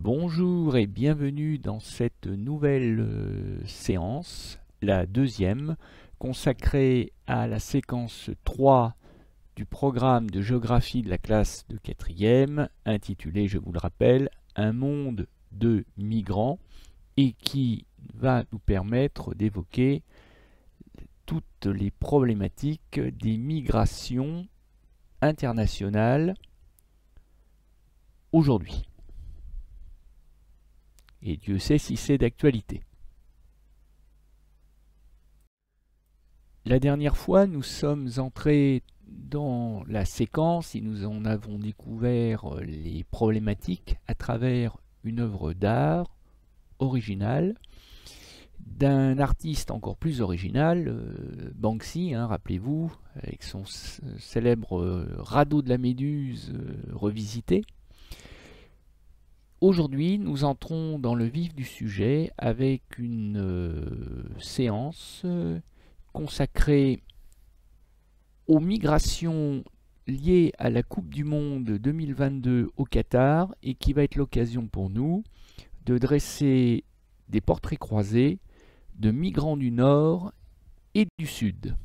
Bonjour et bienvenue dans cette nouvelle séance, la deuxième, consacrée à la séquence 3 du programme de géographie de la classe de 4e, intitulée, je vous le rappelle, Un monde de migrants, et qui va nous permettre d'évoquer toutes les problématiques des migrations internationales aujourd'hui. Et Dieu sait si c'est d'actualité. La dernière fois, nous sommes entrés dans la séquence et nous en avons découvert les problématiques à travers une œuvre d'art originale d'un artiste encore plus original, Banksy, rappelez-vous, avec son célèbre radeau de la Méduse revisité. Aujourd'hui, nous entrons dans le vif du sujet avec une séance consacrée aux migrations liées à la Coupe du Monde 2022 au Qatar et qui va être l'occasion pour nous de dresser des portraits croisés de migrants du Nord et du Sud.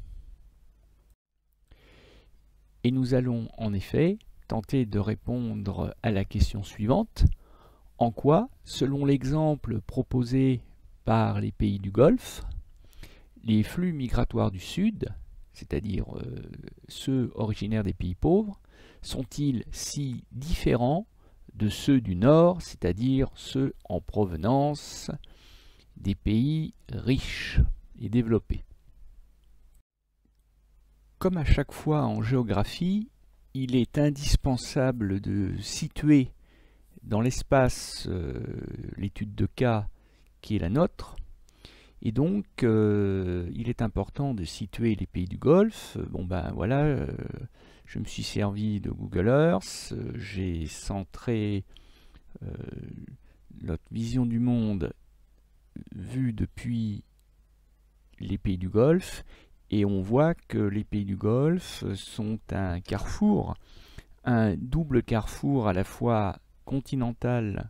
Et nous allons en effet tenter de répondre à la question suivante. En quoi, selon l'exemple proposé par les pays du Golfe, les flux migratoires du Sud, c'est-à-dire ceux originaires des pays pauvres, sont-ils si différents de ceux du Nord, c'est-à-dire ceux en provenance des pays riches et développés? Comme à chaque fois en géographie, il est indispensable de situer dans l'espace l'étude de cas qui est la nôtre, et donc il est important de situer les pays du Golfe. Je me suis servi de Google Earth, j'ai centré notre vision du monde vue depuis les pays du Golfe, et on voit que les pays du Golfe sont un carrefour, un double carrefour à la fois continental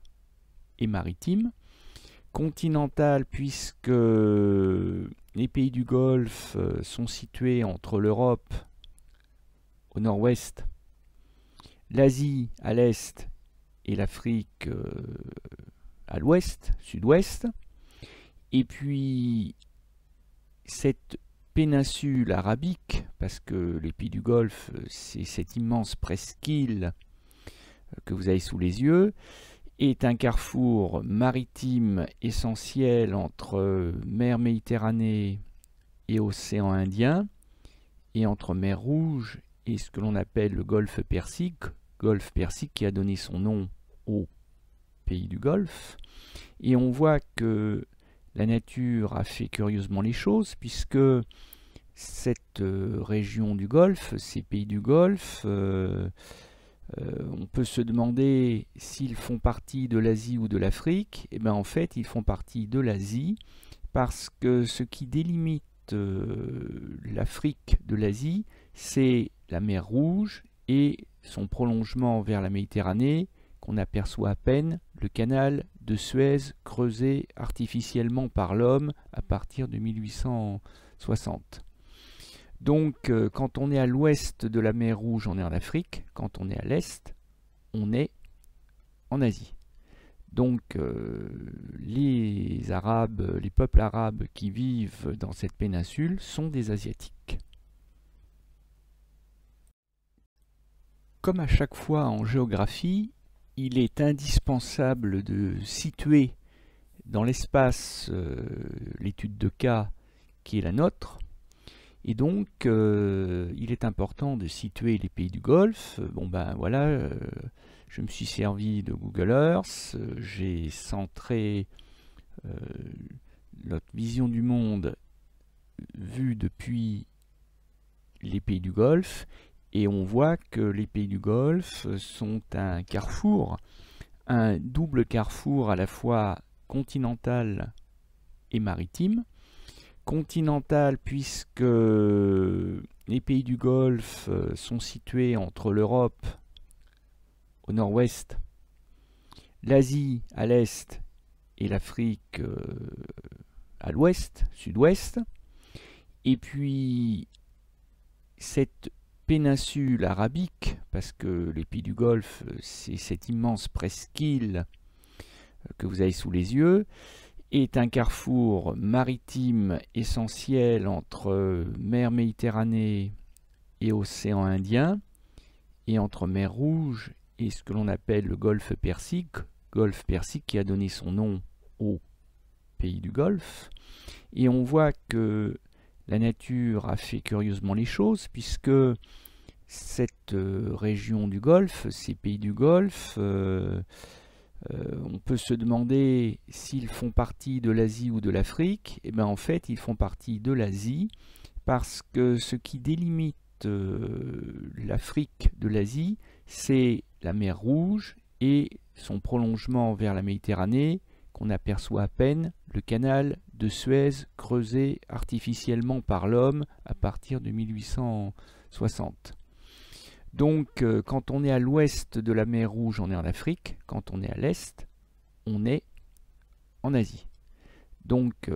et maritime. Continental puisque les pays du Golfe sont situés entre l'Europe au nord-ouest, l'Asie à l'est et l'Afrique à l'ouest, sud-ouest. Et puis cette péninsule arabique, parce que les pays du Golfe, c'est cette immense presqu'île que vous avez sous les yeux, est un carrefour maritime essentiel entre mer Méditerranée et océan Indien, et entre mer Rouge et ce que l'on appelle le golfe Persique qui a donné son nom au pays du Golfe. Et on voit que la nature a fait curieusement les choses, puisque cette région du Golfe, ces pays du Golfe, on peut se demander s'ils font partie de l'Asie ou de l'Afrique. Et bien en fait, ils font partie de l'Asie, parce que ce qui délimite l'Afrique de l'Asie, c'est la mer Rouge et son prolongement vers la Méditerranée, qu'on aperçoit à peine, le canal de Suez creusé artificiellement par l'homme à partir de 1860. Donc, quand on est à l'ouest de la mer Rouge, on est en Afrique. Quand on est à l'est, on est en Asie. Donc, les Arabes, les peuples arabes qui vivent dans cette péninsule sont des Asiatiques. Comme à chaque fois en géographie, il est indispensable de situer dans l'espace l'étude de cas qui est la nôtre. Et donc, il est important de situer les pays du Golfe. Je me suis servi de Google Earth, j'ai centré notre vision du monde vue depuis les pays du Golfe, et on voit que les pays du Golfe sont un carrefour, un double carrefour à la fois continental et maritime. Continental puisque les pays du Golfe sont situés entre l'Europe au nord-ouest, l'Asie à l'est et l'Afrique à l'ouest, sud-ouest. Et puis cette péninsule arabique, parce que les pays du Golfe, c'est cette immense presqu'île que vous avez sous les yeux, est un carrefour maritime essentiel entre mer Méditerranée et océan Indien, et entre mer Rouge et ce que l'on appelle le golfe Persique qui a donné son nom au pays du Golfe. Et on voit que la nature a fait curieusement les choses, puisque cette région du Golfe, ces pays du Golfe, on peut se demander s'ils font partie de l'Asie ou de l'Afrique. Et bien en fait, ils font partie de l'Asie, parce que ce qui délimite l'Afrique de l'Asie, c'est la mer Rouge et son prolongement vers la Méditerranée, qu'on aperçoit à peine, le canal de Suez creusé artificiellement par l'homme à partir de 1860. Donc quand on est à l'ouest de la mer Rouge, on est en Afrique. Quand on est à l'est, on est en Asie. Donc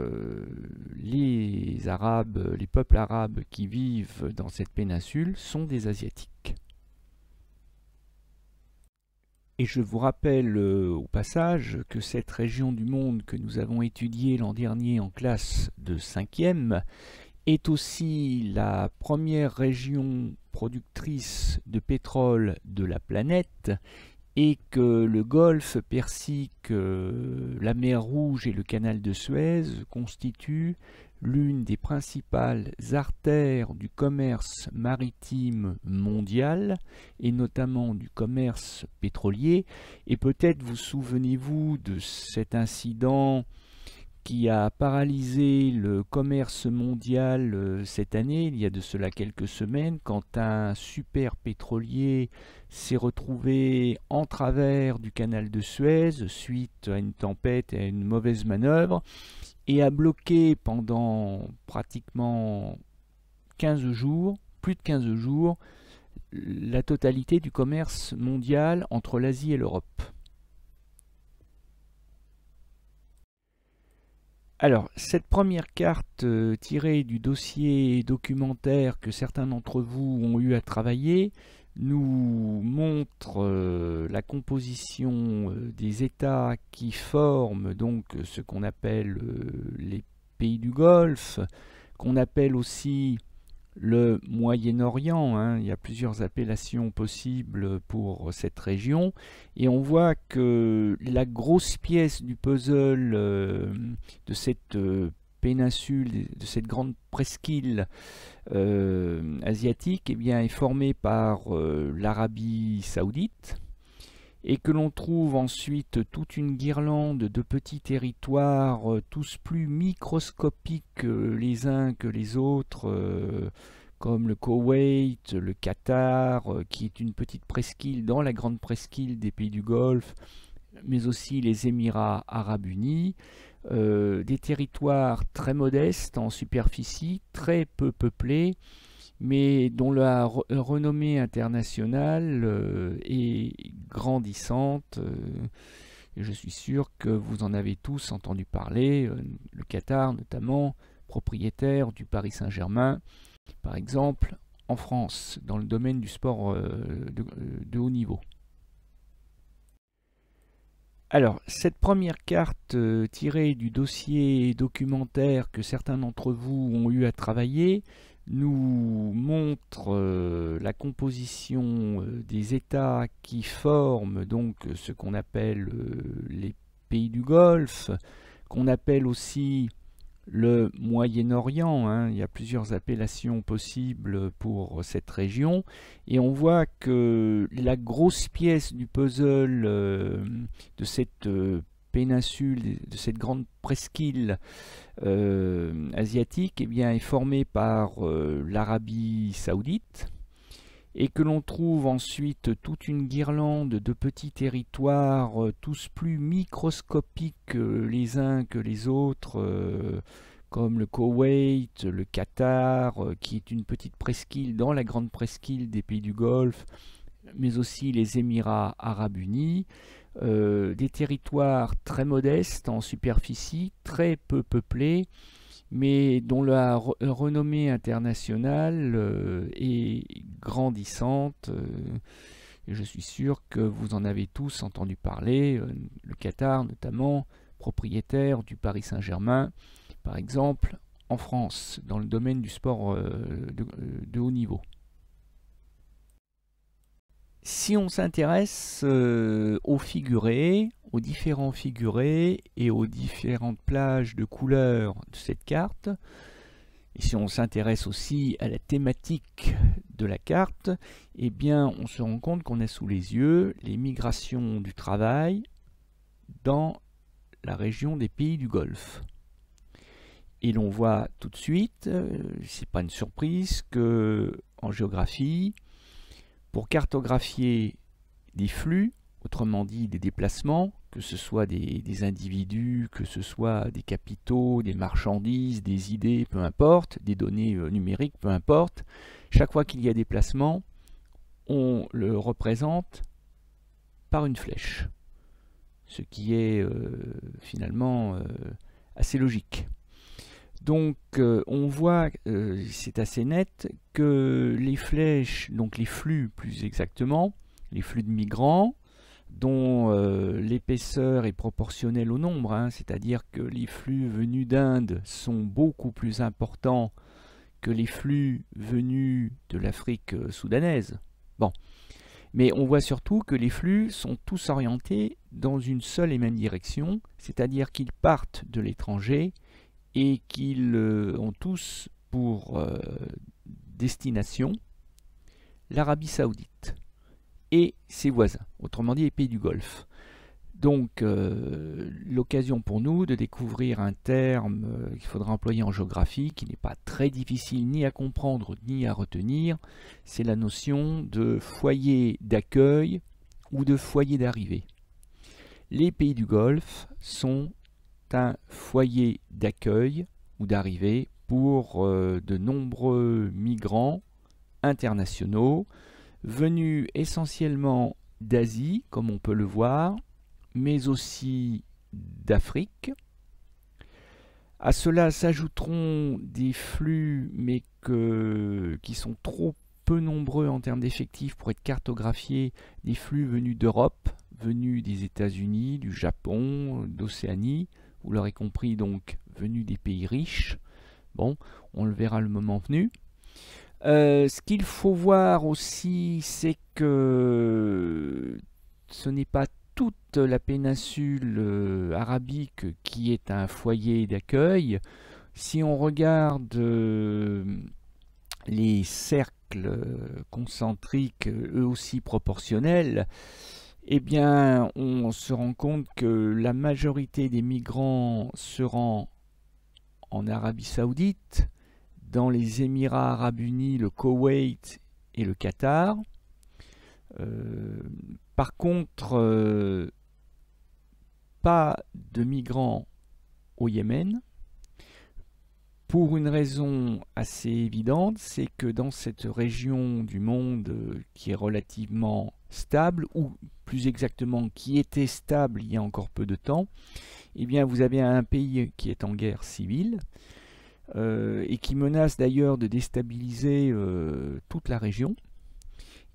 les Arabes, les peuples arabes qui vivent dans cette péninsule sont des Asiatiques. Et je vous rappelle au passage que cette région du monde que nous avons étudiée l'an dernier en classe de 5e est aussi la première région productrice de pétrole de la planète, et que le golfe Persique, la mer Rouge et le canal de Suez constituent l'une des principales artères du commerce maritime mondial, et notamment du commerce pétrolier. Et peut-être vous souvenez-vous de cet incident qui a paralysé le commerce mondial cette année, il y a de cela quelques semaines, quand un super pétrolier s'est retrouvé en travers du canal de Suez suite à une tempête et à une mauvaise manœuvre, et a bloqué pendant pratiquement 15 jours, plus de 15 jours, la totalité du commerce mondial entre l'Asie et l'Europe. Alors, cette première carte tirée du dossier documentaire que certains d'entre vous ont eu à travailler nous montre la composition des États qui forment donc ce qu'on appelle les pays du Golfe, qu'on appelle aussi le Moyen-Orient, hein. Il y a plusieurs appellations possibles pour cette région, et on voit que la grosse pièce du puzzle de cette péninsule, de cette grande presqu'île asiatique, eh bien, est formée par l'Arabie Saoudite, et que l'on trouve ensuite toute une guirlande de petits territoires, tous plus microscopiques les uns que les autres, comme le Koweït, le Qatar, qui est une petite presqu'île dans la grande presqu'île des pays du Golfe, mais aussi les Émirats arabes unis, des territoires très modestes en superficie, très peu peuplés, mais dont la renommée internationale est grandissante. Et je suis sûr que vous en avez tous entendu parler, le Qatar notamment, propriétaire du Paris Saint-Germain, par exemple, en France, dans le domaine du sport de haut niveau. Alors, cette première carte tirée du dossier documentaire que certains d'entre vous ont eu à travailler nous montre la composition des États qui forment donc ce qu'on appelle les pays du Golfe, qu'on appelle aussi le Moyen-Orient, hein. Il y a plusieurs appellations possibles pour cette région, et on voit que la grosse pièce du puzzle de cette péninsule, de cette grande presqu'île asiatique, eh bien, est formée par l'Arabie Saoudite, et que l'on trouve ensuite toute une guirlande de petits territoires, tous plus microscopiques les uns que les autres, comme le Koweït, le Qatar, qui est une petite presqu'île dans la grande presqu'île des pays du Golfe, mais aussi les Émirats arabes unis, des territoires très modestes en superficie, très peu peuplés, mais dont la renommée internationale est grandissante. Et je suis sûr que vous en avez tous entendu parler, le Qatar notamment, propriétaire du Paris Saint-Germain, par exemple, en France, dans le domaine du sport de haut niveau. Si on s'intéresse aux figurés, aux différents figurés et aux différentes plages de couleurs de cette carte, et si on s'intéresse aussi à la thématique de la carte, eh bien on se rend compte qu'on a sous les yeux les migrations du travail dans la région des pays du Golfe. Et l'on voit tout de suite, c'est pas une surprise, que en géographie, pour cartographier des flux, autrement dit des déplacements, que ce soit des individus, que ce soit des capitaux, des marchandises, des idées, peu importe, des données numériques, peu importe, chaque fois qu'il y a déplacement, on le représente par une flèche, ce qui est finalement assez logique. Donc on voit, c'est assez net, que les flèches, donc les flux plus exactement, les flux de migrants, dont l'épaisseur est proportionnelle au nombre, hein, c'est-à-dire que les flux venus d'Inde sont beaucoup plus importants que les flux venus de l'Afrique soudanaise. Bon. Mais on voit surtout que les flux sont tous orientés dans une seule et même direction, c'est-à-dire qu'ils partent de l'étranger et qu'ils ont tous pour destination l'Arabie Saoudite et ses voisins, autrement dit les pays du Golfe. Donc l'occasion pour nous de découvrir un terme qu'il faudra employer en géographie, qui n'est pas très difficile ni à comprendre ni à retenir, c'est la notion de foyer d'accueil ou de foyer d'arrivée. Les pays du Golfe sont un foyer d'accueil ou d'arrivée pour de nombreux migrants internationaux venus essentiellement d'Asie, comme on peut le voir, mais aussi d'Afrique. À cela s'ajouteront des flux, mais qui sont trop peu nombreux en termes d'effectifs pour être cartographiés, des flux venus d'Europe, venus des États-Unis, du Japon, d'Océanie, vous l'aurez compris, donc venus des pays riches. Bon, on le verra le moment venu. Ce qu'il faut voir aussi, c'est que ce n'est pas toute la péninsule arabique qui est un foyer d'accueil. Si on regarde les cercles concentriques, eux aussi proportionnels, eh bien, on se rend compte que la majorité des migrants se rend en Arabie Saoudite, dans les Émirats Arabes Unis, le Koweït et le Qatar. Par contre, pas de migrants au Yémen, pour une raison assez évidente, c'est que dans cette région du monde qui est relativement stable, ou plus exactement qui était stable il y a encore peu de temps, eh bien vous avez un pays qui est en guerre civile et qui menace d'ailleurs de déstabiliser toute la région.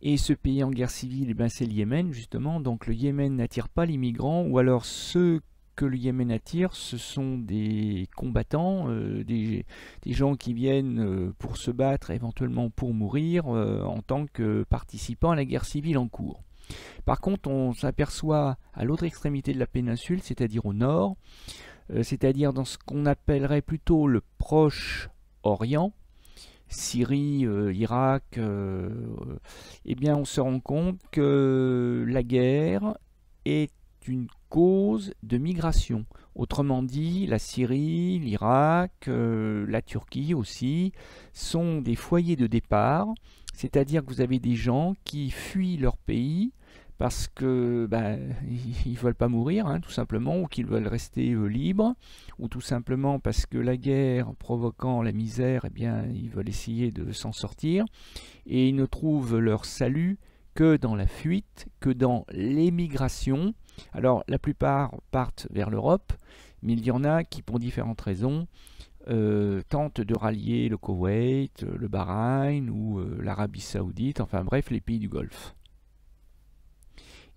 Et ce pays en guerre civile, eh bien, c'est le Yémen justement. Donc le Yémen n'attire pas les migrants, ou alors ceux que le Yémen attire, ce sont des combattants, des gens qui viennent pour se battre, éventuellement pour mourir, en tant que participants à la guerre civile en cours. Par contre, on s'aperçoit à l'autre extrémité de la péninsule, c'est-à-dire au nord, c'est-à-dire dans ce qu'on appellerait plutôt le Proche-Orient, Syrie, Irak, eh bien on se rend compte que la guerre est une cause de migration. Autrement dit, la Syrie, l'Irak, la Turquie aussi, sont des foyers de départ, c'est-à-dire que vous avez des gens qui fuient leur pays parce que ils veulent pas mourir, hein, tout simplement, ou qu'ils veulent rester libres, ou tout simplement parce que la guerre provoquant la misère, eh bien, ils veulent essayer de s'en sortir, et ils ne trouvent leur salut que dans la fuite, que dans l'émigration, Alors la plupart partent vers l'Europe, mais il y en a qui, pour différentes raisons, tentent de rallier le Koweït, le Bahreïn ou l'Arabie Saoudite, enfin bref, les pays du Golfe.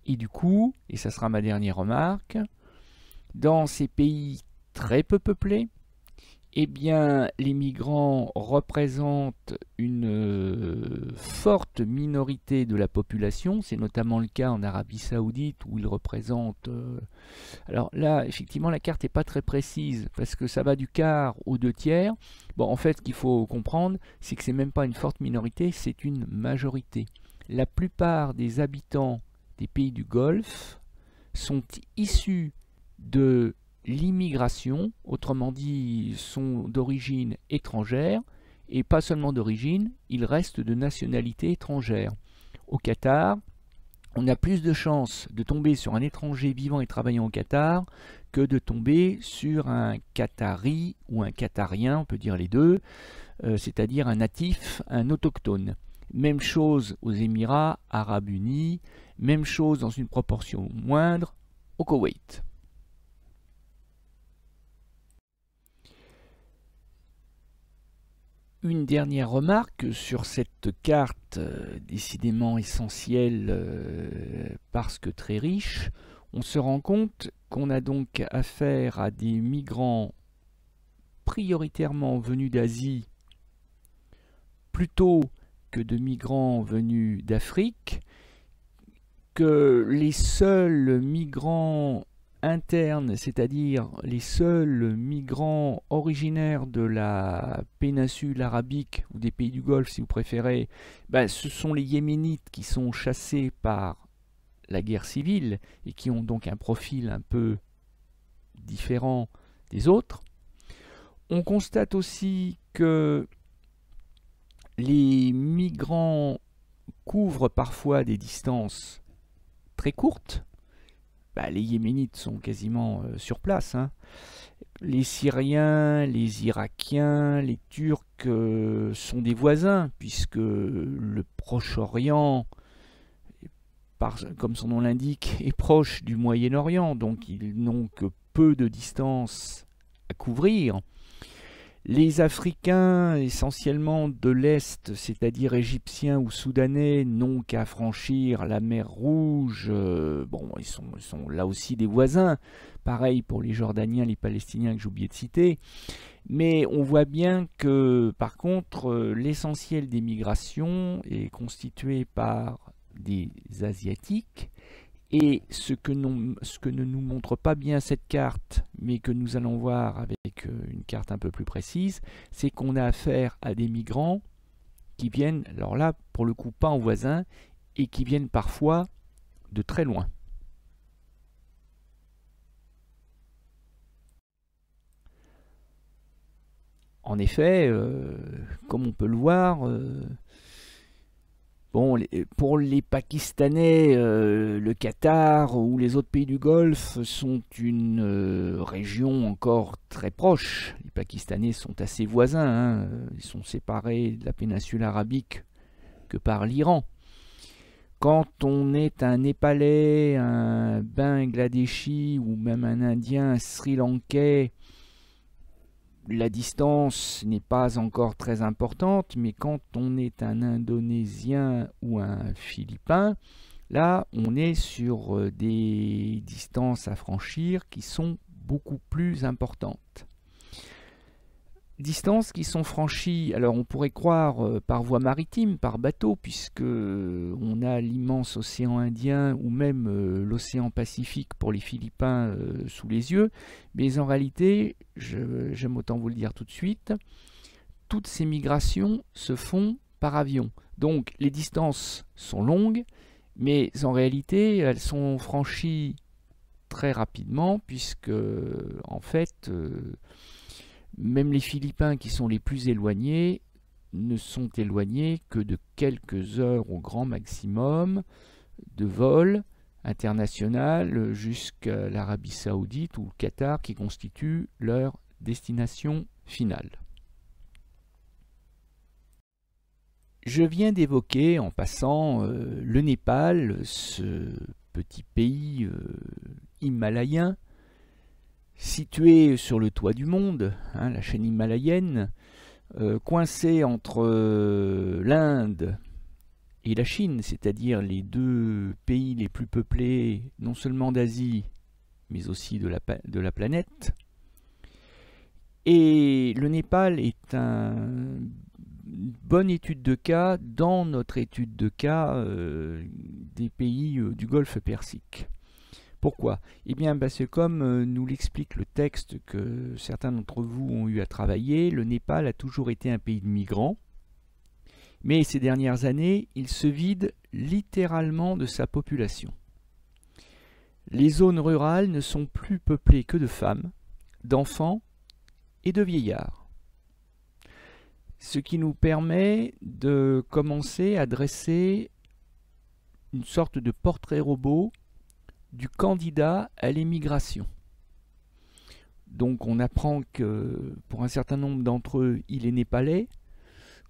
Et du coup, et ça sera ma dernière remarque, dans ces pays très peu peuplés, eh bien, les migrants représentent une forte minorité de la population. C'est notamment le cas en Arabie Saoudite où ils représentent... Alors là, effectivement, la carte n'est pas très précise parce que ça va du quart aux 2/3. Bon, en fait, ce qu'il faut comprendre, c'est que c'est même pas une forte minorité, c'est une majorité. La plupart des habitants des pays du Golfe sont issus de l'immigration, autrement dit, sont d'origine étrangère, et pas seulement d'origine, ils restent de nationalité étrangère. Au Qatar, on a plus de chances de tomber sur un étranger vivant et travaillant au Qatar que de tomber sur un Qatari ou un Qatarien, on peut dire les deux, c'est-à-dire un natif, un autochtone. Même chose aux Émirats Arabes Unis, même chose dans une proportion moindre au Koweït. Une dernière remarque sur cette carte décidément essentielle parce que très riche. On se rend compte qu'on a donc affaire à des migrants prioritairement venus d'Asie plutôt que de migrants venus d'Afrique, que les seuls migrants internes, c'est-à-dire les seuls migrants originaires de la péninsule arabique ou des pays du Golfe si vous préférez, ce sont les Yéménites qui sont chassés par la guerre civile et qui ont donc un profil un peu différent des autres. On constate aussi que les migrants couvrent parfois des distances très courtes. Les Yéménites sont quasiment sur place. Les Syriens, les Irakiens, les Turcs sont des voisins, puisque le Proche-Orient, comme son nom l'indique, est proche du Moyen-Orient, donc ils n'ont que peu de distance à couvrir. Les Africains, essentiellement de l'Est, c'est-à-dire égyptiens ou soudanais, n'ont qu'à franchir la mer Rouge. Ils sont là aussi des voisins. Pareil pour les Jordaniens, les Palestiniens que j'ai oublié de citer. Mais on voit bien que, par contre, l'essentiel des migrations est constitué par des Asiatiques. Et ce que ne nous montre pas bien cette carte, mais que nous allons voir avec une carte un peu plus précise, c'est qu'on a affaire à des migrants qui viennent, alors là, pour le coup, pas en voisin, et qui viennent parfois de très loin. En effet, comme on peut le voir, pour les Pakistanais, le Qatar ou les autres pays du Golfe sont une région encore très proche. Les Pakistanais sont assez voisins, ils sont séparés de la péninsule arabique que par l'Iran. Quand on est un Népalais, un Bangladeshi ou même un Indien, un Sri Lankais, la distance n'est pas encore très importante, mais quand on est un Indonésien ou un Philippin, là on est sur des distances à franchir qui sont beaucoup plus importantes. Distances qui sont franchies, alors on pourrait croire par voie maritime, par bateau, puisque on a l'immense océan Indien ou même l'océan Pacifique pour les Philippins sous les yeux, mais en réalité, j'aime autant vous le dire tout de suite, toutes ces migrations se font par avion. Donc les distances sont longues, mais en réalité, elles sont franchies très rapidement, puisque en fait... même les Philippins qui sont les plus éloignés ne sont éloignés que de quelques heures au grand maximum de vol international jusqu'à l'Arabie Saoudite ou le Qatar qui constituent leur destination finale. Je viens d'évoquer en passant le Népal, ce petit pays himalayen, situé sur le toit du monde, hein, la chaîne himalayenne, coincé entre l'Inde et la Chine, c'est-à-dire les deux pays les plus peuplés, non seulement d'Asie, mais aussi de la planète. Et le Népal est une bonne étude de cas dans notre étude de cas des pays du Golfe Persique. Pourquoi? Eh bien parce que comme nous l'explique le texte que certains d'entre vous ont eu à travailler, le Népal a toujours été un pays de migrants, mais ces dernières années, il se vide littéralement de sa population. Les zones rurales ne sont plus peuplées que de femmes, d'enfants et de vieillards. Ce qui nous permet de commencer à dresser une sorte de portrait robot du candidat à l'émigration. Donc on apprend que pour un certain nombre d'entre eux, il est népalais.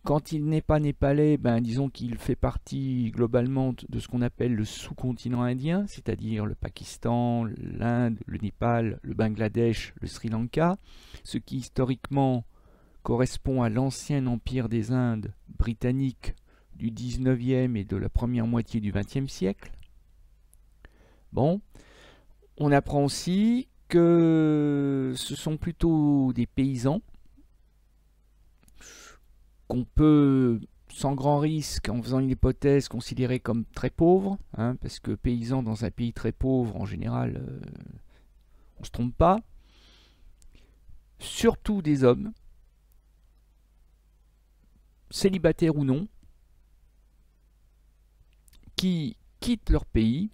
Quand il n'est pas népalais, disons qu'il fait partie globalement de ce qu'on appelle le sous-continent indien, c'est-à-dire le Pakistan, l'Inde, le Népal, le Bangladesh, le Sri Lanka, ce qui historiquement correspond à l'ancien empire des Indes britannique du 19e et de la première moitié du 20e siècle. Bon, on apprend aussi que ce sont plutôt des paysans qu'on peut, sans grand risque, en faisant une hypothèse, considérer comme très pauvres, hein, parce que paysan dans un pays très pauvre, en général, on ne se trompe pas. Surtout des hommes, célibataires ou non, qui quittent leur pays,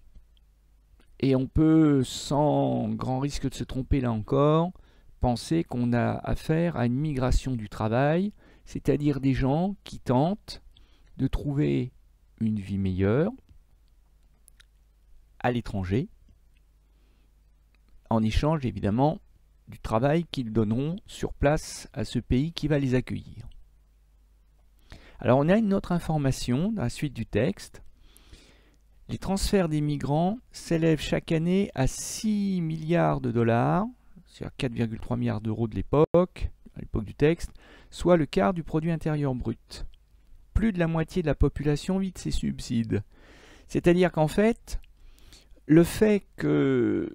et on peut, sans grand risque de se tromper là encore, penser qu'on a affaire à une migration du travail, c'est-à-dire des gens qui tentent de trouver une vie meilleure à l'étranger, en échange évidemment du travail qu'ils donneront sur place à ce pays qui va les accueillir. Alors on a une autre information dans la suite du texte. Les transferts des migrants s'élèvent chaque année à 6 milliards de dollars, c'est-à-dire 4,3 milliards d'euros de l'époque, à l'époque du texte, soit le quart du produit intérieur brut. Plus de la moitié de la population vit de ces subsides. C'est-à-dire qu'en fait, le fait que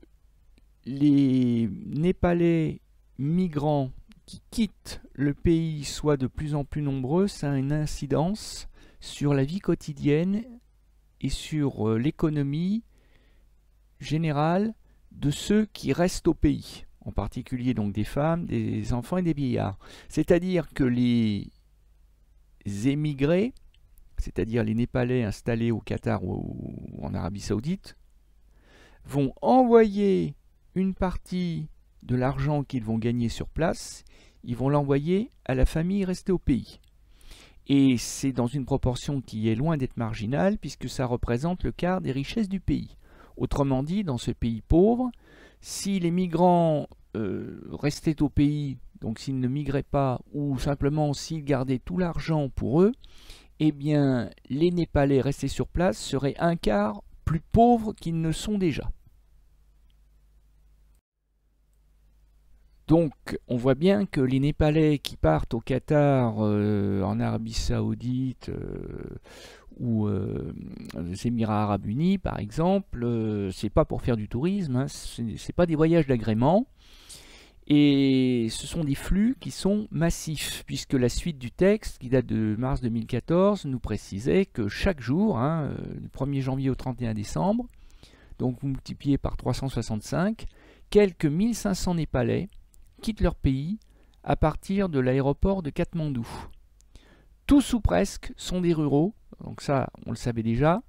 les Népalais migrants qui quittent le pays soient de plus en plus nombreux, ça a une incidence sur la vie quotidienne et sur l'économie générale de ceux qui restent au pays, en particulier donc des femmes, des enfants et des vieillards. C'est-à-dire que les émigrés, c'est-à-dire les Népalais installés au Qatar ou en Arabie Saoudite, vont envoyer une partie de l'argent qu'ils vont gagner sur place, ils vont l'envoyer à la famille restée au pays. Et c'est dans une proportion qui est loin d'être marginale, puisque ça représente le quart des richesses du pays. Autrement dit, dans ce pays pauvre, si les migrants restaient au pays, donc s'ils ne migraient pas, ou simplement s'ils gardaient tout l'argent pour eux, eh bien, les Népalais restés sur place seraient un quart plus pauvres qu'ils ne sont déjà. Donc, on voit bien que les Népalais qui partent au Qatar, en Arabie Saoudite ou aux Émirats Arabes Unis, par exemple, c'est pas pour faire du tourisme, hein, c'est pas des voyages d'agrément, et ce sont des flux qui sont massifs, puisque la suite du texte, qui date de mars 2014, nous précisait que chaque jour, hein, du 1er janvier au 31 décembre, donc vous multipliez par 365, quelques 1500 Népalais quittent leur pays à partir de l'aéroport de Katmandou. Tous ou presque sont des ruraux, donc ça on le savait déjà,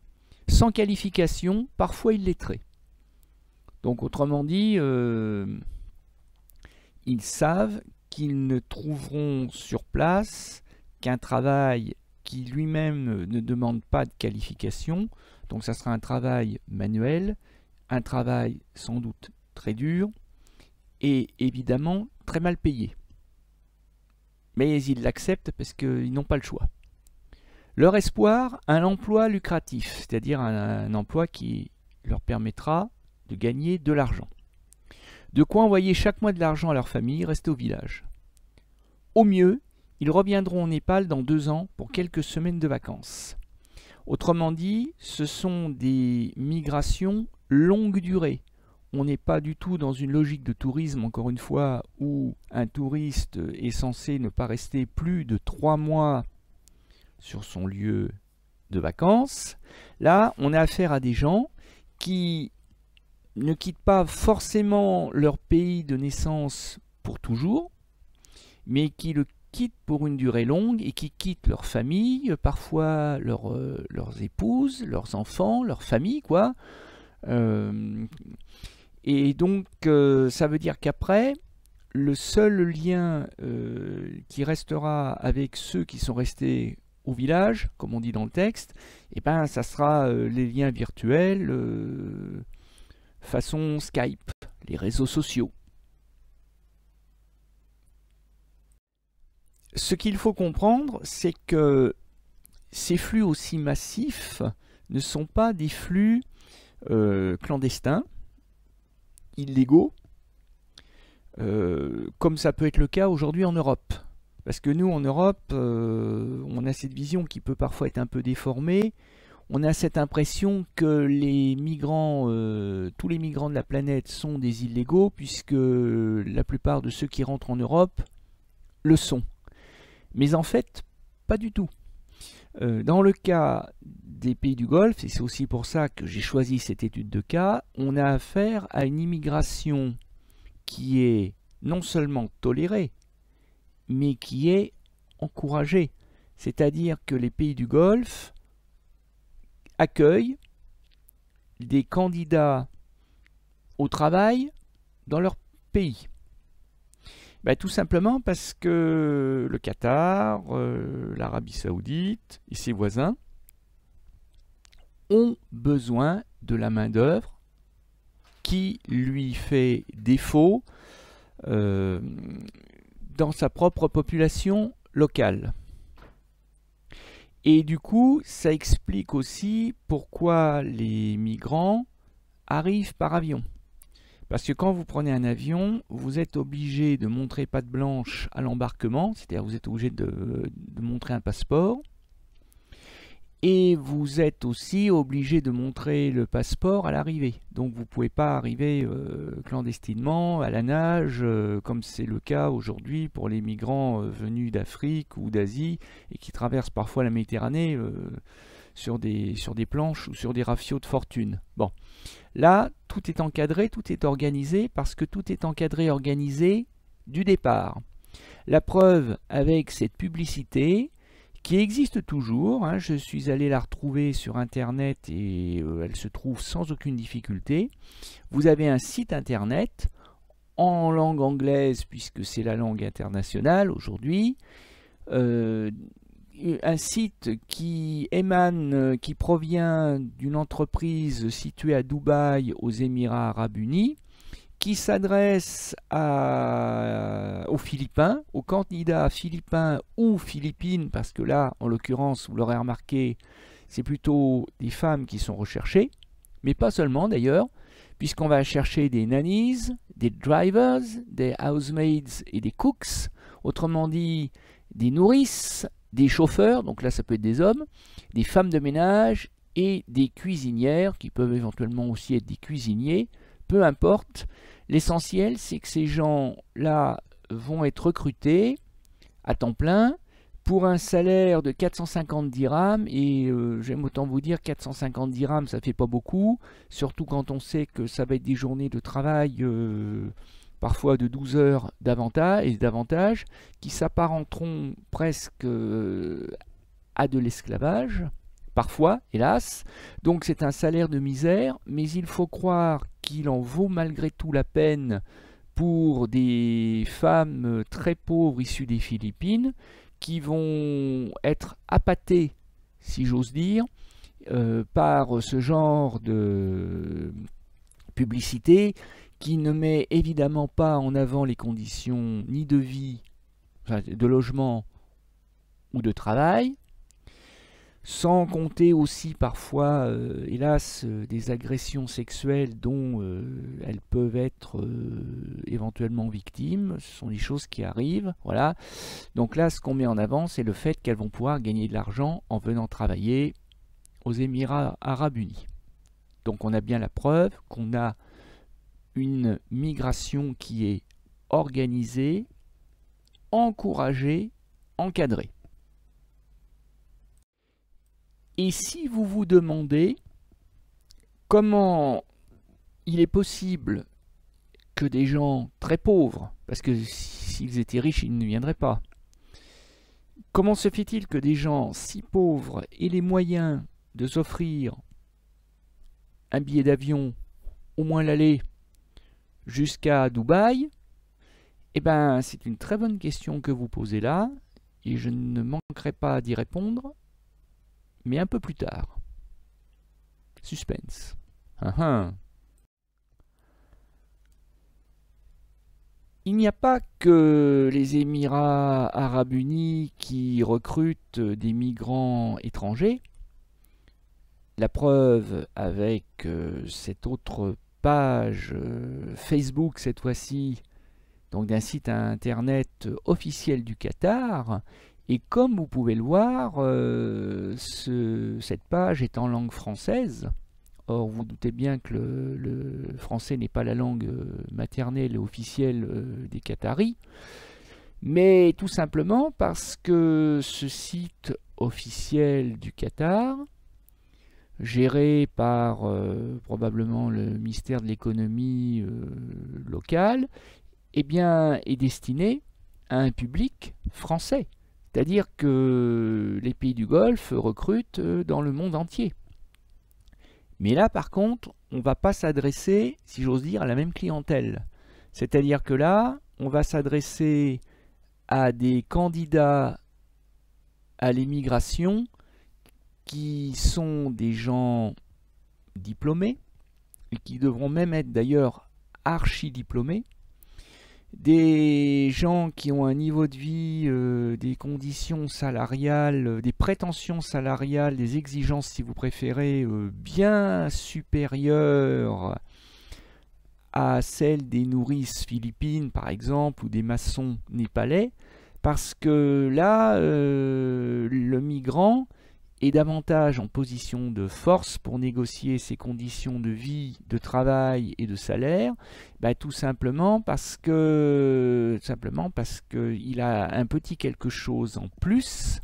sans qualification, parfois illettrés. Donc autrement dit, ils savent qu'ils ne trouveront sur place qu'un travail qui lui-même ne demande pas de qualification, donc ça sera un travail manuel, un travail sans doute très dur, et évidemment très mal payé. Mais ils l'acceptent parce qu'ils n'ont pas le choix. Leur espoir, un emploi lucratif, c'est-à-dire un emploi qui leur permettra de gagner de l'argent. De quoi envoyer chaque mois de l'argent à leur famille, rester au village. Au mieux, ils reviendront au Népal dans 2 ans pour quelques semaines de vacances. Autrement dit, ce sont des migrations longue durée. On n'est pas du tout dans une logique de tourisme, encore une fois, où un touriste est censé ne pas rester plus de 3 mois sur son lieu de vacances. Là, on a affaire à des gens qui ne quittent pas forcément leur pays de naissance pour toujours, mais qui le quittent pour une durée longue et qui quittent leur famille, parfois leurs épouses, leurs enfants, leur famille, quoi. Et donc, ça veut dire qu'après, le seul lien qui restera avec ceux qui sont restés au village, comme on dit dans le texte, et ben, ça sera les liens virtuels façon Skype, les réseaux sociaux. Ce qu'il faut comprendre, c'est que ces flux aussi massifs ne sont pas des flux clandestins, illégaux, comme ça peut être le cas aujourd'hui en Europe. Parce que nous, en Europe, on a cette vision qui peut parfois être un peu déformée. On a cette impression que les migrants, tous les migrants de la planète sont des illégaux, puisque la plupart de ceux qui rentrent en Europe le sont. Mais en fait, pas du tout. Dans le cas des pays du Golfe, et c'est aussi pour ça que j'ai choisi cette étude de cas, on a affaire à une immigration qui est non seulement tolérée, mais qui est encouragée. C'est-à-dire que les pays du Golfe accueillent des candidats au travail dans leur pays. Ben, tout simplement parce que le Qatar, l'Arabie Saoudite et ses voisins ont besoin de la main-d'œuvre qui lui fait défaut dans sa propre population locale. Et du coup, ça explique aussi pourquoi les migrants arrivent par avion. Parce que quand vous prenez un avion, vous êtes obligé de montrer patte blanche à l'embarquement, c'est-à-dire vous êtes obligé de montrer un passeport. Et vous êtes aussi obligé de montrer le passeport à l'arrivée. Donc vous ne pouvez pas arriver clandestinement, à la nage, comme c'est le cas aujourd'hui pour les migrants venus d'Afrique ou d'Asie et qui traversent parfois la Méditerranée sur des planches ou sur des rafiaux de fortune. Bon. Là, tout est encadré, tout est organisé, parce que tout est encadré et organisé du départ. La preuve avec cette publicité qui existe toujours, hein, je suis allé la retrouver sur internet et elle se trouve sans aucune difficulté. Vous avez un site internet en langue anglaise, puisque c'est la langue internationale aujourd'hui, un site qui émane, qui provient d'une entreprise située à Dubaï, aux Émirats Arabes Unis, qui s'adresse aux Philippins, aux candidats philippins ou Philippines, parce que là, en l'occurrence, vous l'aurez remarqué, c'est plutôt des femmes qui sont recherchées, mais pas seulement d'ailleurs, puisqu'on va chercher des nannies, des drivers, des housemaids et des cooks, autrement dit, des nourrices, des chauffeurs, donc là ça peut être des hommes, des femmes de ménage et des cuisinières, qui peuvent éventuellement aussi être des cuisiniers, peu importe. L'essentiel, c'est que ces gens-là vont être recrutés à temps plein pour un salaire de 450 dirhams, et j'aime autant vous dire 450 dirhams, ça fait pas beaucoup, surtout quand on sait que ça va être des journées de travail parfois de 12 heures davantage, qui s'apparenteront presque à de l'esclavage, parfois, hélas. Donc c'est un salaire de misère, mais il faut croire qu'il en vaut malgré tout la peine pour des femmes très pauvres issues des Philippines, qui vont être appâtées, si j'ose dire, par ce genre de publicité, qui ne met évidemment pas en avant les conditions ni de vie, enfin, de logement ou de travail. Sans compter aussi parfois, hélas, des agressions sexuelles dont elles peuvent être éventuellement victimes. Ce sont des choses qui arrivent. Voilà. Donc là, ce qu'on met en avant, c'est le fait qu'elles vont pouvoir gagner de l'argent en venant travailler aux Émirats Arabes Unis. Donc on a bien la preuve qu'on a une migration qui est organisée, encouragée, encadrée. Et si vous vous demandez comment il est possible que des gens très pauvres, parce que s'ils étaient riches, ils ne viendraient pas, comment se fait-il que des gens si pauvres aient les moyens de s'offrir un billet d'avion, au moins l'aller, jusqu'à Dubaï? Eh bien, c'est une très bonne question que vous posez là, et je ne manquerai pas d'y répondre, mais un peu plus tard. Suspense. Il n'y a pas que les Émirats Arabes Unis qui recrutent des migrants étrangers. La preuve avec cette autre page Facebook cette fois-ci, donc d'un site internet officiel du Qatar. Et comme vous pouvez le voir, cette page est en langue française. Or, vous doutez bien que le français n'est pas la langue maternelle et officielle des Qataris. Mais tout simplement parce que ce site officiel du Qatar, géré par probablement le ministère de l'économie local, eh bien, est destiné à un public français. C'est-à-dire que les pays du Golfe recrutent dans le monde entier. Mais là, par contre, on ne va pas s'adresser, si j'ose dire, à la même clientèle. C'est-à-dire que là, on va s'adresser à des candidats à l'immigration qui sont des gens diplômés, et qui devront même être d'ailleurs archi-diplômés, des gens qui ont un niveau de vie, des conditions salariales, des prétentions salariales, des exigences si vous préférez, bien supérieures à celles des nourrices philippines par exemple ou des maçons népalais, parce que là, le migrant est davantage en position de force pour négocier ses conditions de vie, de travail et de salaire, tout simplement parce qu'il a un petit quelque chose en plus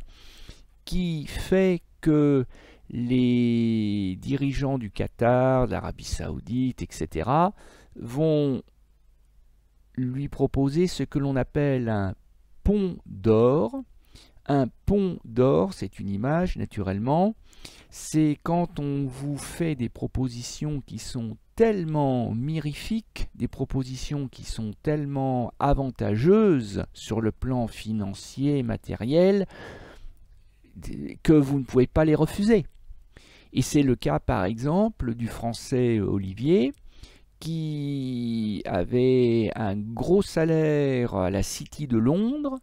qui fait que les dirigeants du Qatar, de l'Arabie Saoudite, etc., vont lui proposer ce que l'on appelle un pont d'or. Un pont d'or, c'est une image naturellement, c'est quand on vous fait des propositions qui sont tellement mirifiques, des propositions qui sont tellement avantageuses sur le plan financier, matériel, que vous ne pouvez pas les refuser. Et c'est le cas par exemple du français Olivier, qui avait un gros salaire à la City de Londres,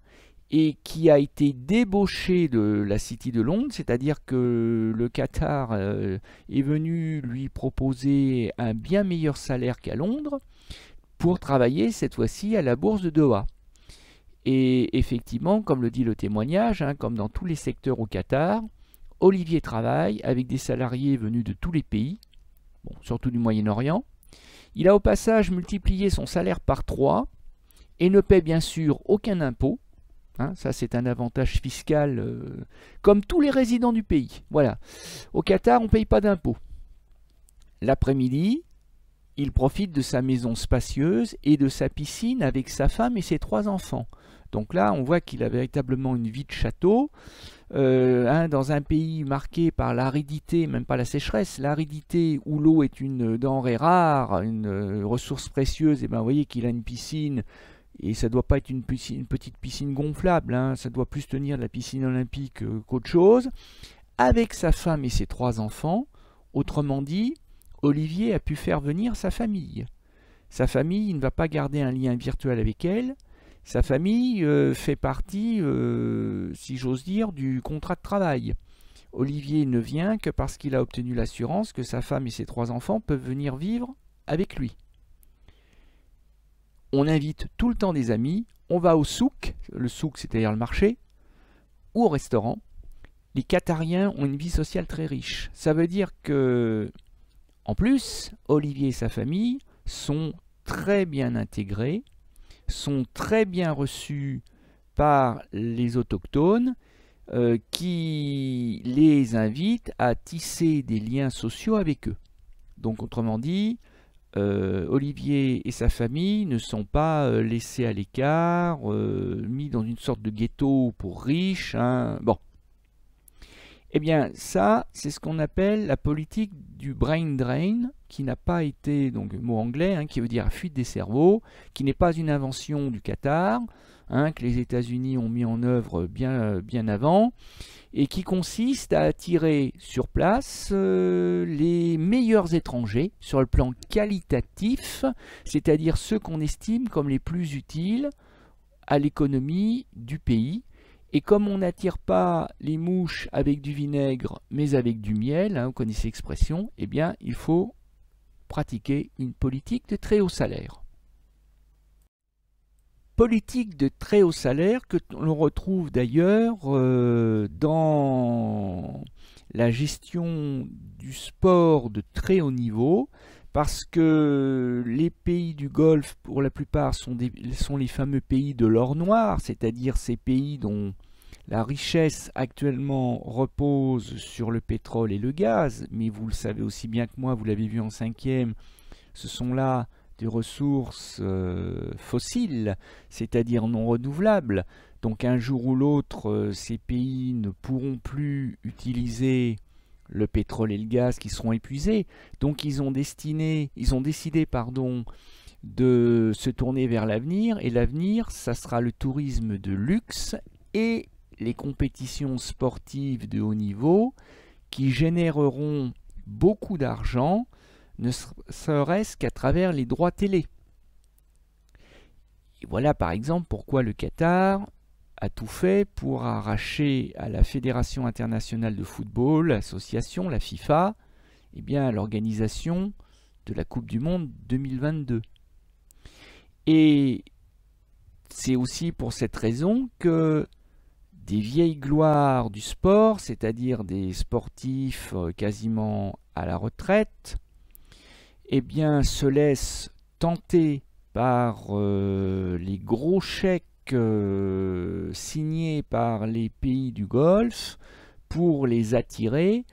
et qui a été débauché de la City de Londres, c'est-à-dire que le Qatar est venu lui proposer un bien meilleur salaire qu'à Londres pour travailler cette fois-ci à la bourse de Doha. Et effectivement, comme le dit le témoignage, comme dans tous les secteurs au Qatar, Olivier travaille avec des salariés venus de tous les pays, surtout du Moyen-Orient. Il a au passage multiplié son salaire par 3 et ne paie bien sûr aucun impôt. Ça, c'est un avantage fiscal comme tous les résidents du pays. Voilà. Au Qatar, on ne paye pas d'impôts. L'après-midi, il profite de sa maison spacieuse et de sa piscine avec sa femme et ses 3 enfants. Donc là, on voit qu'il a véritablement une vie de château. Dans un pays marqué par l'aridité, même pas la sécheresse, l'aridité où l'eau est une denrée rare, une ressource précieuse, et vous voyez qu'il a une piscine. Et ça ne doit pas être une petite piscine gonflable, ça doit plus tenir de la piscine olympique qu'autre chose. Avec sa femme et ses 3 enfants, autrement dit, Olivier a pu faire venir sa famille. Sa famille, il ne va pas garder un lien virtuel avec elle. Sa famille fait partie, si j'ose dire, du contrat de travail. Olivier ne vient que parce qu'il a obtenu l'assurance que sa femme et ses 3 enfants peuvent venir vivre avec lui. On invite tout le temps des amis, on va au souk, le souk c'est-à-dire le marché, ou au restaurant. Les Qatariens ont une vie sociale très riche. Ça veut dire que, en plus, Olivier et sa famille sont très bien intégrés, sont très bien reçus par les autochtones qui les invitent à tisser des liens sociaux avec eux. Donc autrement dit, Olivier et sa famille ne sont pas laissés à l'écart, mis dans une sorte de ghetto pour riches. Hein. Bon. Eh bien, ça, c'est ce qu'on appelle la politique du brain drain, qui n'a pas été, donc mot anglais, hein, qui veut dire fuite des cerveaux, qui n'est pas une invention du Qatar, hein, que les États-Unis ont mis en œuvre bien avant, et qui consiste à attirer sur place les meilleurs étrangers sur le plan qualitatif, c'est-à-dire ceux qu'on estime comme les plus utiles à l'économie du pays. Et comme on n'attire pas les mouches avec du vinaigre, mais avec du miel, hein, vous connaissez l'expression, eh bien, il faut pratiquer une politique de très haut salaire. Politique de très haut salaire que l'on retrouve d'ailleurs dans la gestion du sport de très haut niveau, parce que les pays du Golfe, pour la plupart, sont les fameux pays de l'or noir, c'est-à-dire ces pays dont la richesse actuellement repose sur le pétrole et le gaz, mais vous le savez aussi bien que moi, vous l'avez vu en 5e, ce sont là des ressources fossiles, c'est-à-dire non renouvelables. Donc un jour ou l'autre, ces pays ne pourront plus utiliser le pétrole et le gaz qui seront épuisés. Donc ils ont décidé de se tourner vers l'avenir, et l'avenir, ça sera le tourisme de luxe et les compétitions sportives de haut niveau qui généreront beaucoup d'argent, ne serait-ce qu'à travers les droits télé. Et voilà par exemple pourquoi le Qatar a tout fait pour arracher à la Fédération internationale de football, l'association, la FIFA, eh bien, l'organisation de la Coupe du Monde 2022. Et c'est aussi pour cette raison que des vieilles gloires du sport, c'est-à-dire des sportifs quasiment à la retraite, eh bien, se laissent tenter par les gros chèques signés par les pays du Golfe pour les attirer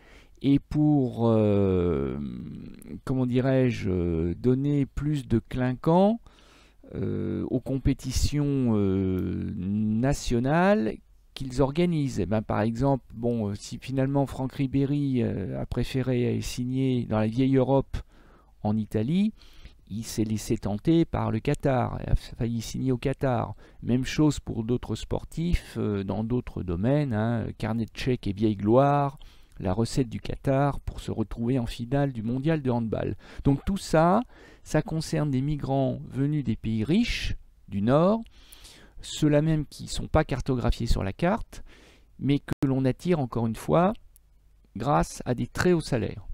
et pour, comment dirais-je, donner plus de clinquant aux compétitions nationales qu'ils organisent. Eh ben, par exemple, bon, si finalement Franck Ribéry a préféré signer dans la vieille Europe en Italie, il s'est laissé tenter par le Qatar, il a failli signer au Qatar. Même chose pour d'autres sportifs dans d'autres domaines, hein, carnet de chèques et vieille gloire, la recette du Qatar pour se retrouver en finale du mondial de handball. Donc tout ça, ça concerne des migrants venus des pays riches du Nord, ceux-là même qui ne sont pas cartographiés sur la carte, mais que l'on attire encore une fois grâce à des très hauts salaires.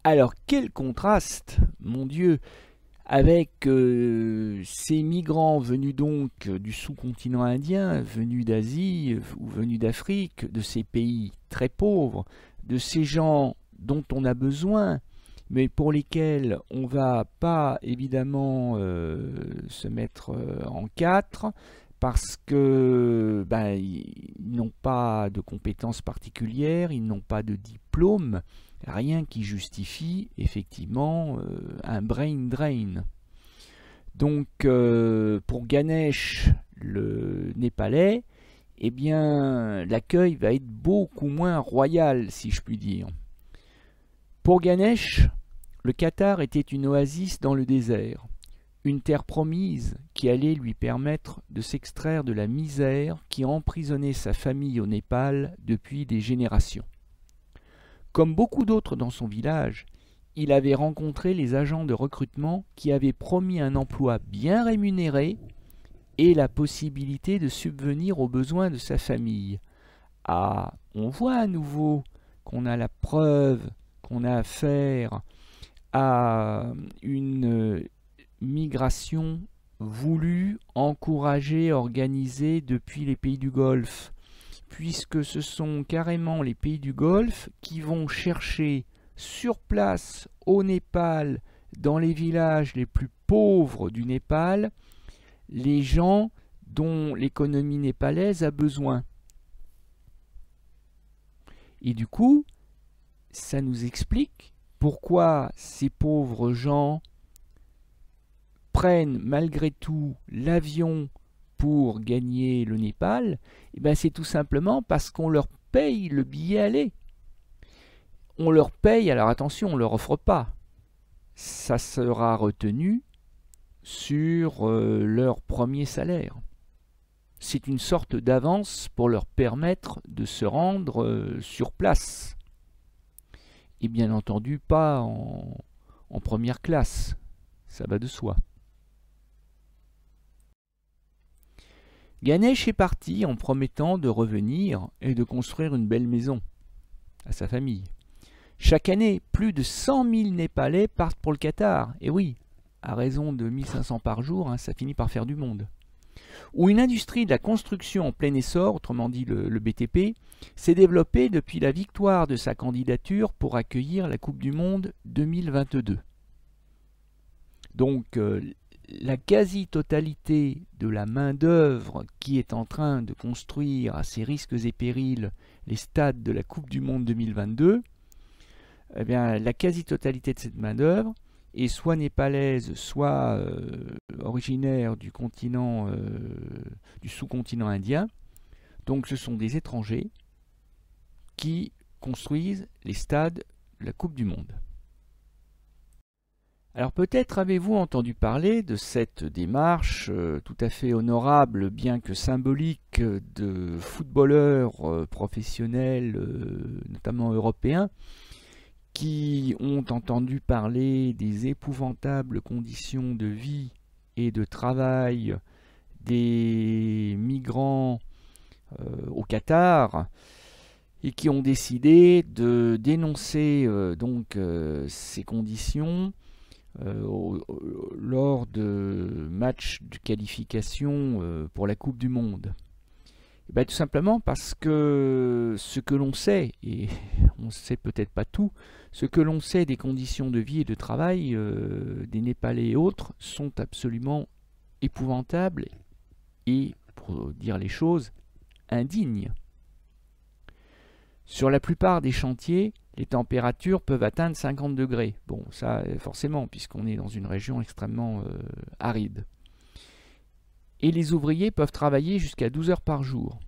Alors quel contraste, mon Dieu, avec ces migrants venus donc du sous-continent indien, venus d'Asie ou venus d'Afrique, de ces pays très pauvres, de ces gens dont on a besoin, mais pour lesquels on ne va pas évidemment se mettre en quatre, parce que ils n'ont pas de compétences particulières, ils n'ont pas de diplôme, rien qui justifie effectivement un brain drain. Donc pour Ganesh, le Népalais, eh bien l'accueil va être beaucoup moins royal, si je puis dire. Pour Ganesh, le Qatar était une oasis dans le désert, une terre promise qui allait lui permettre de s'extraire de la misère qui emprisonnait sa famille au Népal depuis des générations. Comme beaucoup d'autres dans son village, il avait rencontré les agents de recrutement qui avaient promis un emploi bien rémunéré et la possibilité de subvenir aux besoins de sa famille, on voit à nouveau qu'on a la preuve qu'on a affaire à une migration voulue, encouragée, organisée depuis les pays du Golfe, puisque ce sont carrément les pays du Golfe qui vont chercher sur place au Népal, dans les villages les plus pauvres du Népal, les gens dont l'économie népalaise a besoin. Et du coup, ça nous explique pourquoi ces pauvres gens prennent malgré tout l'avion pour gagner le Népal. Et bien c'est tout simplement parce qu'on leur paye le billet aller. On leur paye, alors attention, on ne leur offre pas. Ça sera retenu sur leur premier salaire. C'est une sorte d'avance pour leur permettre de se rendre sur place. Et bien entendu pas en première classe, ça va de soi. Ganesh est parti en promettant de revenir et de construire une belle maison à sa famille. Chaque année, plus de 100 000 Népalais partent pour le Qatar. Et oui, à raison de 1500 par jour, hein, ça finit par faire du monde. Où une industrie de la construction en plein essor, autrement dit le BTP, s'est développée depuis la victoire de sa candidature pour accueillir la Coupe du Monde 2022. Donc la quasi-totalité de la main-d'œuvre qui est en train de construire à ses risques et périls les stades de la Coupe du Monde 2022, eh bien, la quasi-totalité de cette main-d'œuvre est soit népalaise, soit originaire du continent, du sous-continent indien. Donc ce sont des étrangers qui construisent les stades de la Coupe du Monde. Alors peut-être avez-vous entendu parler de cette démarche tout à fait honorable, bien que symbolique, de footballeurs professionnels, notamment européens, qui ont entendu parler des épouvantables conditions de vie et de travail des migrants au Qatar et qui ont décidé de dénoncer ces conditions lors de matchs de qualification pour la Coupe du Monde. Et bien, tout simplement parce que ce que l'on sait, et on ne sait peut-être pas tout, ce que l'on sait des conditions de vie et de travail des Népalais et autres sont absolument épouvantables et, pour dire les choses, indignes. Sur la plupart des chantiers, les températures peuvent atteindre 50 degrés. Bon, ça forcément, puisqu'on est dans une région extrêmement aride. Et les ouvriers peuvent travailler jusqu'à 12 heures par jour.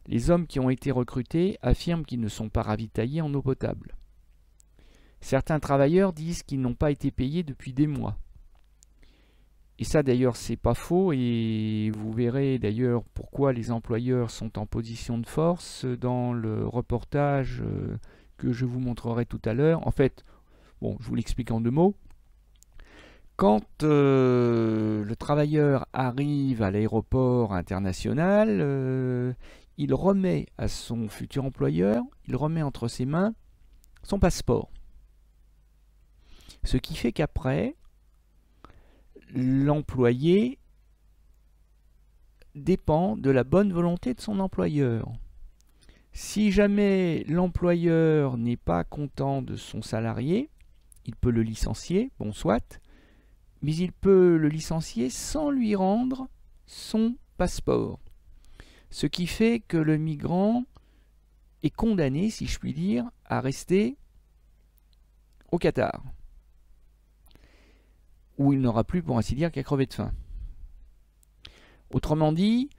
Les hommes qui ont été recrutés affirment qu'ils ne sont pas ravitaillés en eau potable. Certains travailleurs disent qu'ils n'ont pas été payés depuis des mois. Et ça d'ailleurs c'est pas faux, et vous verrez d'ailleurs pourquoi les employeurs sont en position de force dans le reportage que je vous montrerai tout à l'heure. En fait, bon, je vous l'explique en deux mots. Quand le travailleur arrive à l'aéroport international, il remet à son futur employeur, il remet entre ses mains son passeport. Ce qui fait qu'après, l'employé dépend de la bonne volonté de son employeur. Si jamais l'employeur n'est pas content de son salarié, il peut le licencier, bon soit, mais il peut le licencier sans lui rendre son passeport. Ce qui fait que le migrant est condamné, si je puis dire, à rester au Qatar, où il n'aura plus, pour ainsi dire, qu'à crever de faim. Autrement dit,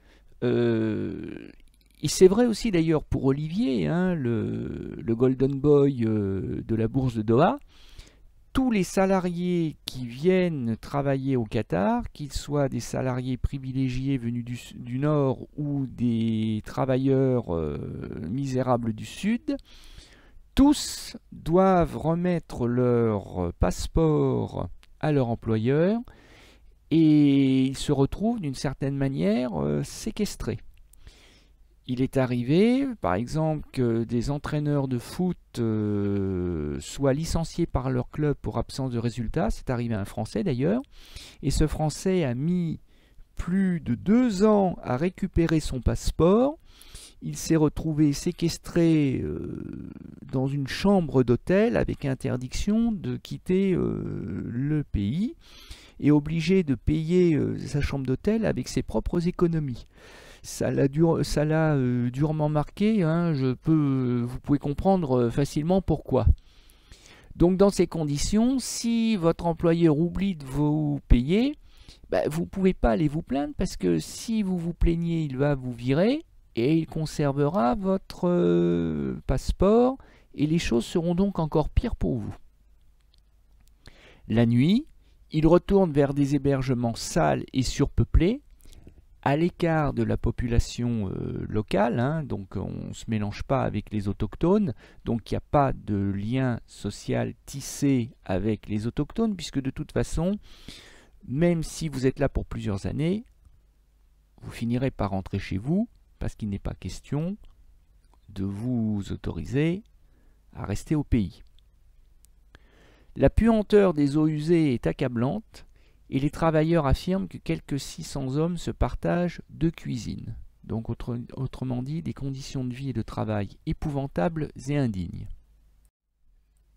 et c'est vrai aussi d'ailleurs pour Olivier, hein, le Golden Boy de la bourse de Doha, tous les salariés qui viennent travailler au Qatar, qu'ils soient des salariés privilégiés venus du Nord ou des travailleurs misérables du Sud, tous doivent remettre leur passeport à leur employeur et ils se retrouvent d'une certaine manière séquestrés. Il est arrivé, par exemple, que des entraîneurs de foot soient licenciés par leur club pour absence de résultats. C'est arrivé à un Français d'ailleurs. Et ce Français a mis plus de 2 ans à récupérer son passeport. Il s'est retrouvé séquestré dans une chambre d'hôtel avec interdiction de quitter le pays et obligé de payer sa chambre d'hôtel avec ses propres économies. Ça l'a durement marqué, hein, vous pouvez comprendre facilement pourquoi. Donc dans ces conditions, si votre employeur oublie de vous payer, vous ne pouvez pas aller vous plaindre parce que si vous vous plaignez, il va vous virer et il conservera votre passeport et les choses seront donc encore pires pour vous. La nuit, il retourne vers des hébergements sales et surpeuplés, à l'écart de la population locale, hein, donc on ne se mélange pas avec les autochtones, donc il n'y a pas de lien social tissé avec les autochtones, puisque de toute façon, même si vous êtes là pour plusieurs années, vous finirez par rentrer chez vous, parce qu'il n'est pas question de vous autoriser à rester au pays. La puanteur des eaux usées est accablante, et les travailleurs affirment que quelques 600 hommes se partagent 2 cuisines. Donc autrement dit, des conditions de vie et de travail épouvantables et indignes.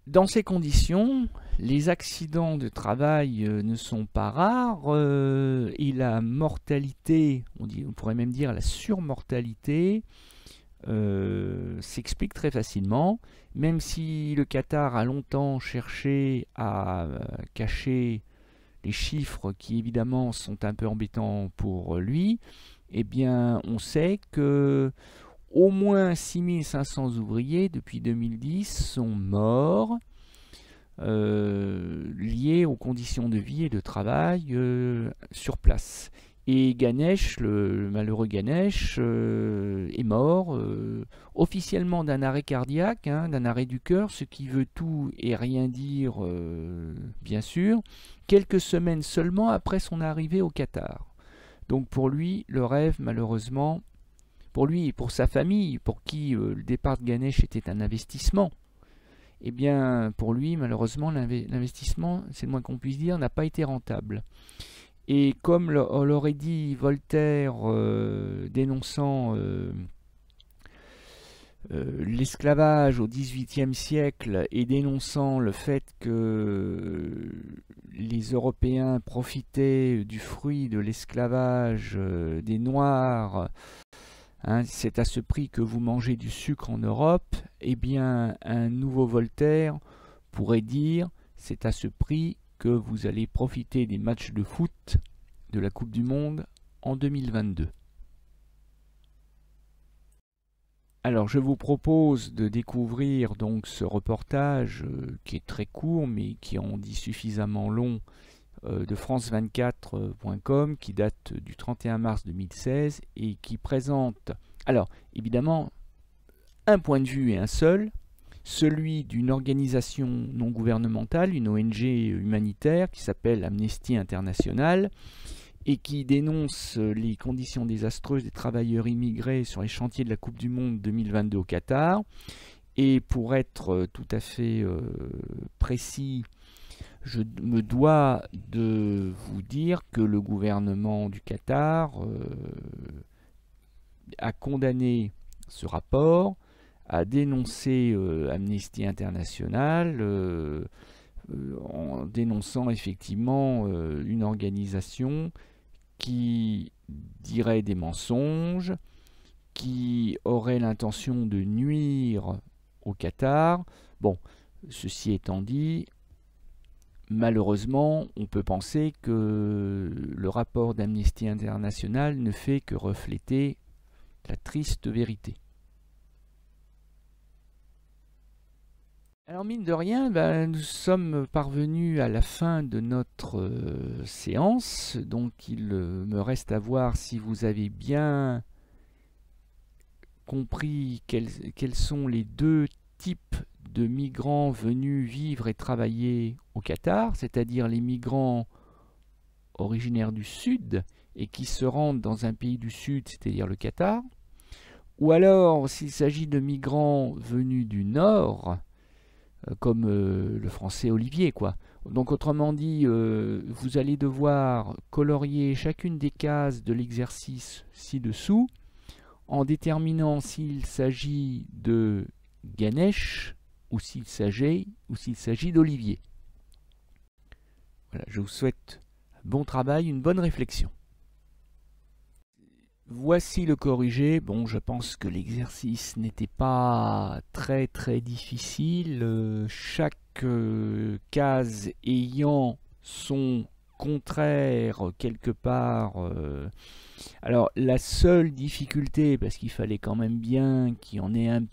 Dans ces conditions, les accidents de travail ne sont pas rares et la mortalité, on pourrait même dire la surmortalité, s'explique très facilement, même si le Qatar a longtemps cherché à cacher les chiffres qui évidemment sont un peu embêtants pour lui, eh bien on sait que au moins 6500 ouvriers depuis 2010 sont morts liés aux conditions de vie et de travail sur place. Et Ganesh, le malheureux Ganesh, est mort officiellement d'un arrêt cardiaque, hein, d'un arrêt du cœur, ce qui veut tout et rien dire, bien sûr, quelques semaines seulement après son arrivée au Qatar. Donc pour lui, le rêve, malheureusement, pour lui et pour sa famille, pour qui le départ de Ganesh était un investissement, eh bien pour lui, malheureusement, l'investissement, c'est le moins qu'on puisse dire, n'a pas été rentable. Et comme l'aurait dit Voltaire, dénonçant l'esclavage au XVIIIe siècle et dénonçant le fait que les Européens profitaient du fruit de l'esclavage des Noirs, hein, c'est à ce prix que vous mangez du sucre en Europe, eh bien un nouveau Voltaire pourrait dire c'est à ce prix que vous allez profiter des matchs de foot de la Coupe du Monde en 2022. Alors je vous propose de découvrir donc ce reportage qui est très court mais qui en dit suffisamment long de france24.com qui date du 31 mars 2016 et qui présente, alors évidemment, un point de vue et un seul, celui d'une organisation non gouvernementale, une ONG humanitaire qui s'appelle Amnesty International et qui dénonce les conditions désastreuses des travailleurs immigrés sur les chantiers de la Coupe du Monde 2022 au Qatar. Et pour être tout à fait précis, je me dois de vous dire que le gouvernement du Qatar a condamné ce rapport, a dénoncé Amnesty International en dénonçant effectivement une organisation qui dirait des mensonges, qui aurait l'intention de nuire au Qatar. Bon, ceci étant dit, malheureusement, on peut penser que le rapport d'Amnesty International ne fait que refléter la triste vérité. Alors mine de rien, nous sommes parvenus à la fin de notre séance, donc il me reste à voir si vous avez bien compris quels sont les 2 types de migrants venus vivre et travailler au Qatar, c'est-à-dire les migrants originaires du Sud et qui se rendent dans un pays du Sud, c'est-à-dire le Qatar, Ou alors, s'il s'agit de migrants venus du nord, comme le français Olivier, quoi. Donc autrement dit, vous allez devoir colorier chacune des cases de l'exercice ci-dessous en déterminant s'il s'agit de Ganesh ou s'il s'agit d'Olivier. Voilà, je vous souhaite un bon travail, une bonne réflexion. Voici le corrigé. Bon, je pense que l'exercice n'était pas très difficile. Chaque case ayant son contraire quelque part. Alors la seule difficulté, parce qu'il fallait quand même bien qu'il y en ait un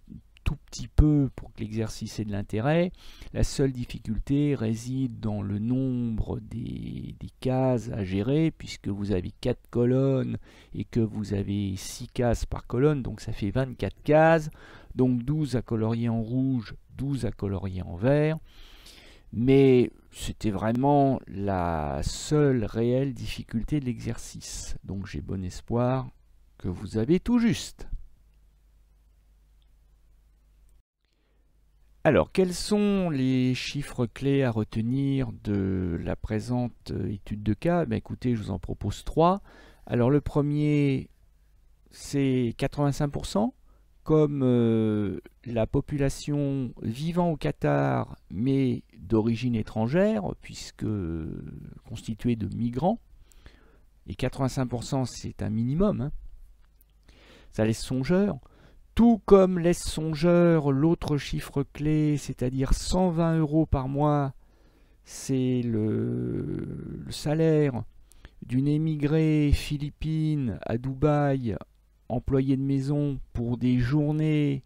tout petit peu pour que l'exercice ait de l'intérêt, la seule difficulté réside dans le nombre des cases à gérer, puisque vous avez 4 colonnes et que vous avez 6 cases par colonne, donc ça fait 24 cases, donc 12 à colorier en rouge, 12 à colorier en vert. Mais c'était vraiment la seule réelle difficulté de l'exercice. Donc j'ai bon espoir que vous avez tout juste. Alors, quels sont les chiffres clés à retenir de la présente étude de cas? Écoutez, je vous en propose 3. Alors le premier, c'est 85%. Comme la population vivant au Qatar, mais d'origine étrangère, puisque constituée de migrants, et 85% c'est un minimum, hein. Ça laisse songeur. Tout comme laisse songeur l'autre chiffre clé, c'est-à-dire 120 € par mois, c'est le salaire d'une émigrée philippine à Dubaï, employé de maison pour des journées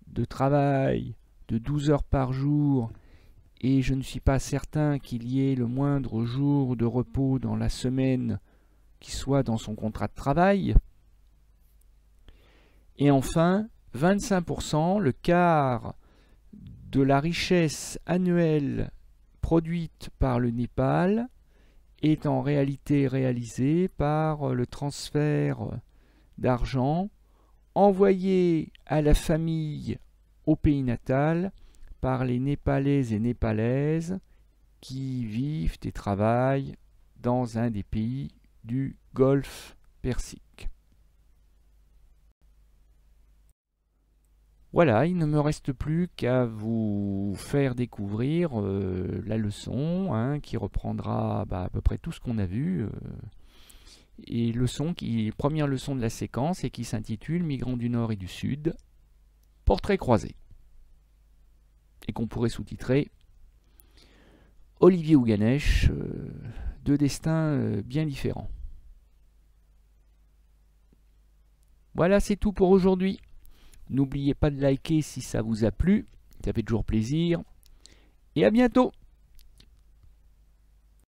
de travail de 12 heures par jour, et je ne suis pas certain qu'il y ait le moindre jour de repos dans la semaine qui soit dans son contrat de travail. Et enfin, 25%, le quart de la richesse annuelle produite par le Népal est en réalité réalisée par le transfert d'argent envoyé à la famille au pays natal par les Népalais et Népalaises qui vivent et travaillent dans un des pays du Golfe Persique. Voilà, il ne me reste plus qu'à vous faire découvrir la leçon, hein, qui reprendra à peu près tout ce qu'on a vu. Et première leçon de la séquence et qui s'intitule Migrants du Nord et du Sud, portrait croisé. Et qu'on pourrait sous-titrer Olivier ou Ganesh, deux destins bien différents. Voilà, c'est tout pour aujourd'hui. N'oubliez pas de liker si ça vous a plu, ça fait toujours plaisir. Et à bientôt!